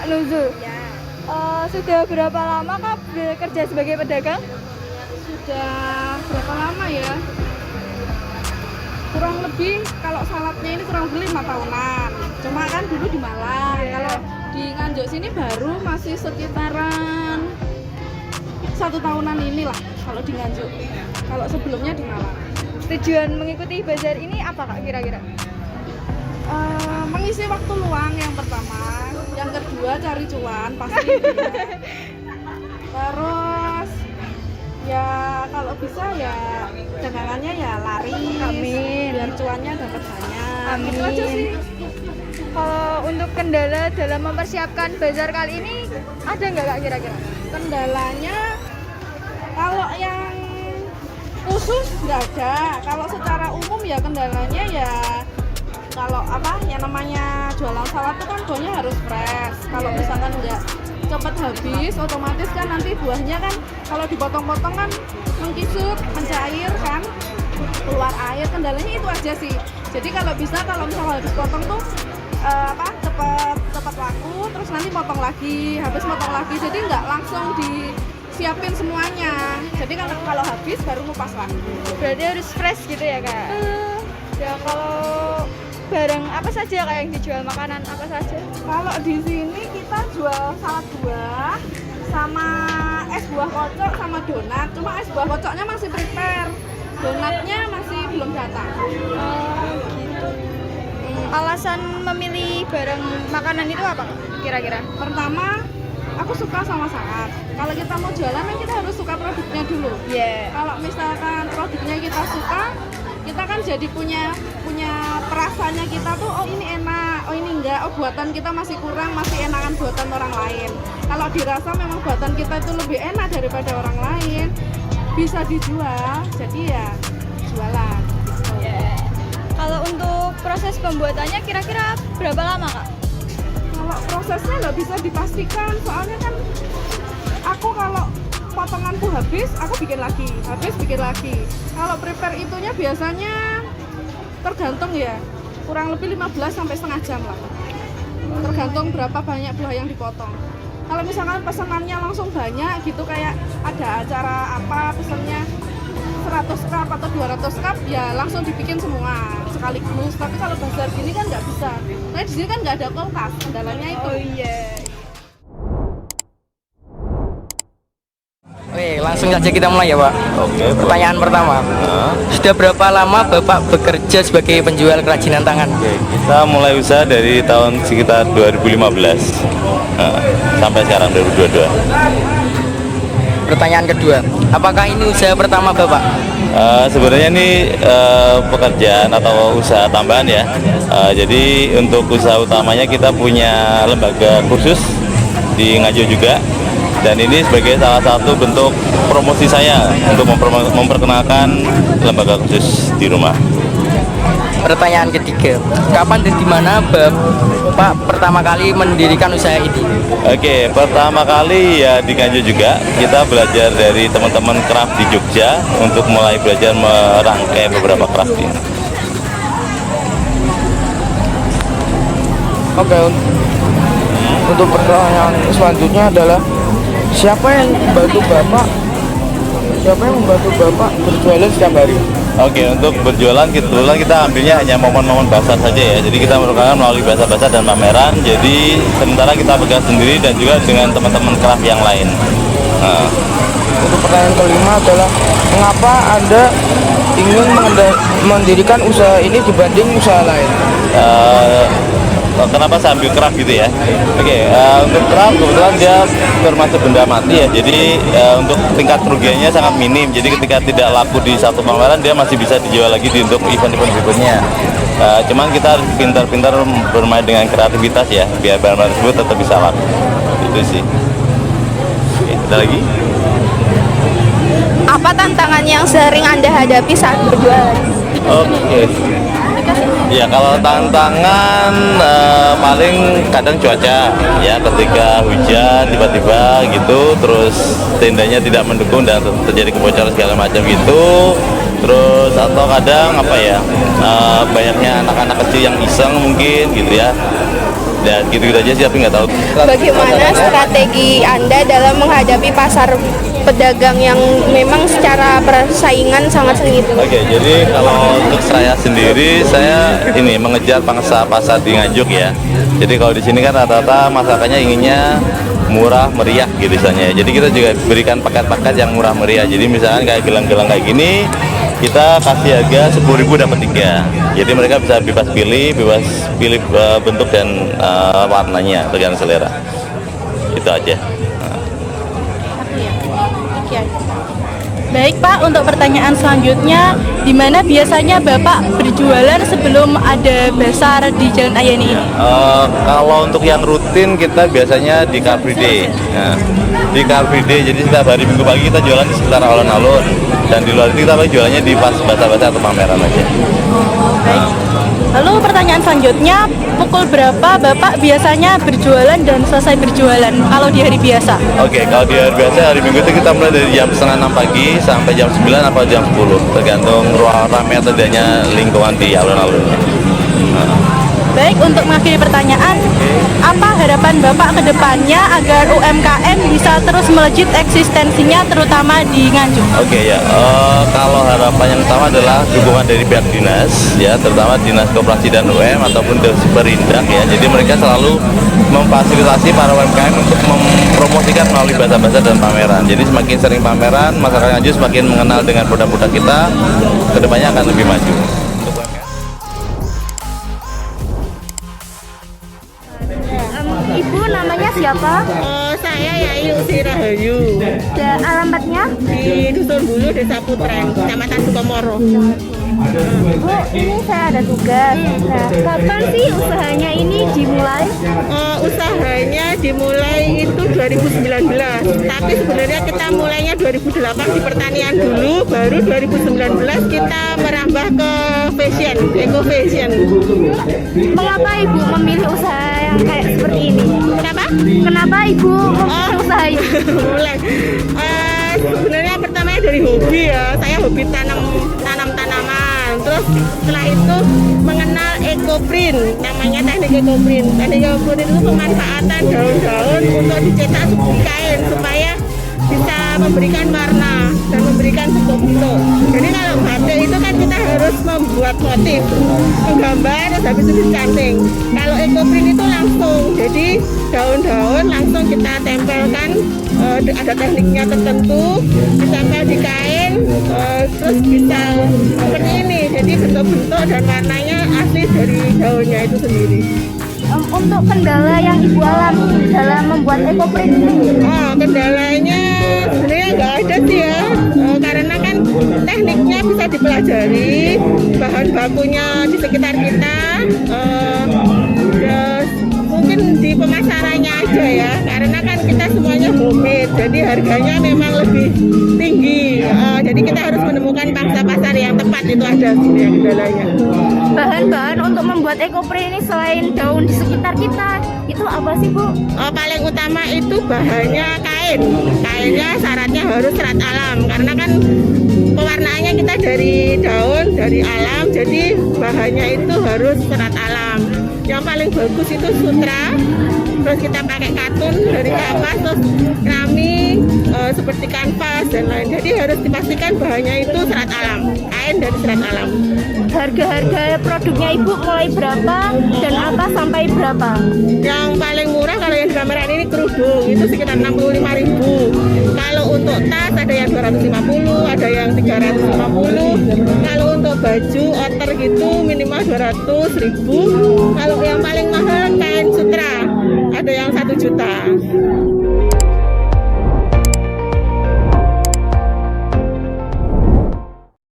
Kak Nuzul. Ya, Sudah berapa lama Kak bekerja sebagai pedagang? sudah berapa lama ya? Kurang lebih kalau saladnya ini kurang lebih 5 tahunan. Cuma kan dulu di Malang. Iya. Kalau di Nganjuk sini baru masih sekitaran 1 tahunan inilah kalau di Nganjuk. Kalau sebelumnya di Malang. Tujuan mengikuti bazar ini apa Kak kira-kira? Mengisi waktu luang yang pertama, yang kedua cari cuan pasti. Terus ya kalau bisa ya dagangannya ya lari, Amin. biar cuannya dapat banyak. Amin. Itu aja sih. Kalau untuk kendala dalam mempersiapkan bazar kali ini ada nggak Kak kira-kira? Kendalanya kalau yang khusus nggak ada. Kalau secara umum ya kendalanya ya kalau apa yang namanya jualan salad itu kan buahnya harus fresh. Kalau misalkan nggak cepat habis, otomatis kan nanti buahnya kan kalau dipotong-potong kan mengkisut, mencair kan, keluar air. Kendalanya itu aja sih. Jadi kalau bisa kalau misalnya habis potong tuh cepat laku, terus nanti potong lagi, habis potong lagi. Jadi nggak langsung disiapin semuanya. Jadi kan kalau habis baru ngupas lagi. Berarti harus fresh gitu ya Kak? Ya kalau barang apa saja Kak yang dijual, makanan apa saja? Kalau di sini kita jual salad buah sama es buah kocok sama donat. Cuma es buah kocoknya masih prepare, donatnya masih belum datang. Gitu. Alasan memilih barang makanan itu apa Kak kira-kira? Pertama, aku suka sama salad. Kalau kita mau jualan kan kita harus suka produknya dulu. Iya. Kalau misalkan produknya kita suka, kita kan jadi punya perasaannya kita tuh, oh ini enak, oh ini enggak, oh buatan kita masih kurang, masih enakan buatan orang lain. Kalau dirasa memang buatan kita itu lebih enak daripada orang lain, bisa dijual, jadi ya jualan. Iya. Kalau untuk proses pembuatannya kira-kira berapa lama Kak? Kalau prosesnya nggak bisa dipastikan, soalnya kan aku kalau potonganku habis, aku bikin lagi, habis bikin lagi. Kalau prepare itunya biasanya tergantung ya, kurang lebih 15 sampai setengah jam lah. Tergantung berapa banyak buah yang dipotong. Kalau misalkan pesanannya langsung banyak gitu, kayak ada acara apa pesannya 100 cup atau 200 cup, ya langsung dibikin semua sekaligus. Tapi kalau bazar gini kan nggak bisa. Nah di sini kan nggak ada kulkas, kendalanya itu. Oh iya. Oke, langsung saja kita mulai ya Pak. Oke, Pertanyaan pertama, sudah berapa lama Bapak bekerja sebagai penjual kerajinan tangan? Oke, kita mulai usaha dari tahun sekitar 2015 sampai sekarang 2022. Pertanyaan kedua, apakah ini usaha pertama Bapak? Sebenarnya ini pekerjaan atau usaha tambahan ya. Jadi untuk usaha utamanya kita punya lembaga khusus di Nganjuk juga. Dan ini sebagai salah satu bentuk promosi saya untuk memperkenalkan lembaga khusus di rumah. Pertanyaan ketiga, kapan dan di mana Bapak pertama kali mendirikan usaha ini? Oke, pertama kali ya di Nganjuk juga. Kita belajar dari teman-teman craft di Jogja untuk mulai belajar merangkai beberapa craft ini. Oke, untuk pertanyaan selanjutnya adalah siapa yang membantu Bapak berjualan setiap hari? Oke, untuk berjualan kebetulan kita ambilnya hanya momen-momen bazar saja ya. Jadi kita merupakan melalui bazar-bazar dan pameran. Jadi sementara kita pegang sendiri dan juga dengan teman-teman craft yang lain. Untuk pertanyaan kelima adalah mengapa Anda ingin mendirikan usaha ini dibanding usaha lain? Kenapa saya ambil craft gitu ya? Oke, untuk craft kebetulan dia termasuk benda mati ya. Jadi untuk tingkat kerugiannya sangat minim. Jadi ketika tidak laku di satu pameran, dia masih bisa dijual lagi untuk event-event berikutnya. Cuman kita harus pintar-pintar bermain dengan kreativitas ya, biar barang-barang tersebut tetap bisa laku. Itu sih. Oke, ada lagi? Apa tantangan yang sering Anda hadapi saat berjualan? Oke. Ya kalau tantangan paling kadang cuaca ya, ketika hujan tiba-tiba gitu, terus tendanya tidak mendukung dan terjadi kebocoran segala macam gitu. Terus atau kadang apa ya, banyaknya anak-anak kecil yang iseng mungkin gitu ya. Ya gitu-gitu aja sih, tapi nggak tahu. Bagaimana strategi Anda dalam menghadapi pasar pedagang yang memang secara persaingan sangat sengit? Oke, jadi kalau untuk saya sendiri, saya ini mengejar pangsa pasar di Nganjuk ya. Jadi kalau di sini kan rata-rata masyarakatnya inginnya murah meriah gitu misalnya. Jadi kita juga berikan paket-paket yang murah meriah. Jadi misalkan kayak gelang-gelang kayak gini, kita kasih harga 10.000 dapat 3. Jadi mereka bisa bebas pilih bentuk dan warnanya tergantung selera. Itu aja. Baik Pak, untuk pertanyaan selanjutnya, di mana biasanya Bapak berjualan sebelum ada basar di Jalan Ayani ini? Kalau untuk yang rutin kita biasanya di Car Free Day. Nah, di Car Free Day, jadi setiap hari Minggu pagi kita jualan di sekitar alun-alun, dan di luar itu kita jualannya di pas basar-basar atau pameran aja. Baik. Lalu pertanyaan selanjutnya, pukul berapa Bapak biasanya berjualan dan selesai berjualan kalau di hari biasa? Oke, kalau di hari biasa, hari Minggu itu kita mulai dari jam 5:30 pagi sampai jam 9 atau jam 10, tergantung ruang ramai atau tidaknya lingkungan di alun-alunnya. Baik, untuk mengakhiri pertanyaan, apa harapan Bapak ke depannya agar UMKM bisa terus melejit eksistensinya terutama di Nganjuk? Oke ya, kalau harapan yang utama adalah dukungan dari pihak dinas ya, terutama dinas koperasi dan UM ataupun dari Perindak ya. Jadi mereka selalu memfasilitasi para UMKM untuk mempromosikan melalui bazar-bazar dan pameran. Jadi semakin sering pameran, masyarakat Nganjuk semakin mengenal dengan produk-produk kita, kedepannya akan lebih maju. Ibu namanya siapa? Saya Yayu Sirahayu Alamatnya? di Dusun Bulu, Desa Putreng, Kecamatan Sukomoro. Bu, ini saya ada tugas. Nah, kapan sih usahanya ini dimulai? Usahanya dimulai itu 2019, tapi sebenarnya kita mulainya 2008 di pertanian dulu, baru 2019 kita merambah ke fashion, eco fashion. Mengapa Ibu memilih usaha yang kayak seperti ini? Kenapa? Kenapa Ibu memilih usaha ini? Mulai. Sebenarnya pertamanya dari hobi ya, saya hobi tanam tanaman. Terus setelah itu mengenal ekoprint, namanya teknik ekoprint. Teknik ekoprint itu pemanfaatan daun-daun untuk dicetak seperti kain supaya bisa memberikan warna dan memberikan bentuk-bentuk. Jadi kalau batik itu kan kita harus membuat motif, menggambar, terus habis itu dicanting. Kalau ekoprint itu langsung, jadi daun-daun langsung kita tempelkan, ada tekniknya tertentu, ditempel di kain, terus bisa seperti ini. Jadi bentuk-bentuk dan warnanya asli dari daunnya itu sendiri. Untuk kendala yang Ibu alami dalam membuat ekoprint ini? Kendalanya sebenarnya nggak ada sih ya, karena kan tekniknya bisa dipelajari, bahan bakunya di sekitar kita, terus mungkin di pemasarannya aja ya, karena kan kita semuanya homemade, jadi harganya memang lebih tinggi, jadi kita harus menemukan pangsa pasar yang tepat, itu ada sebenarnya kendalanya. Bahan-bahan untuk membuat ekoprint ini selain daun di sekitar kita, itu apa sih Bu? Paling utama itu bahannya kain. Kainnya syaratnya harus serat alam, karena kan pewarnaannya kita dari daun, dari alam, jadi bahannya itu harus serat alam. Yang paling bagus itu sutra, terus kita pakai katun dari kapas, terus keramik, seperti kanvas dan lain. Jadi harus dipastikan bahannya itu serat alam, kain dari serat alam. Harga-harga produknya Ibu mulai berapa dan apa sampai berapa? Yang paling murah kalau yang di pameran ini kerudung itu sekitar 65.000. Kalau untuk tas ada yang 250, ada yang 350. Kalau untuk baju outer gitu minimal 200.000. Kalau yang paling mahal kain sutra ada yang 1 juta.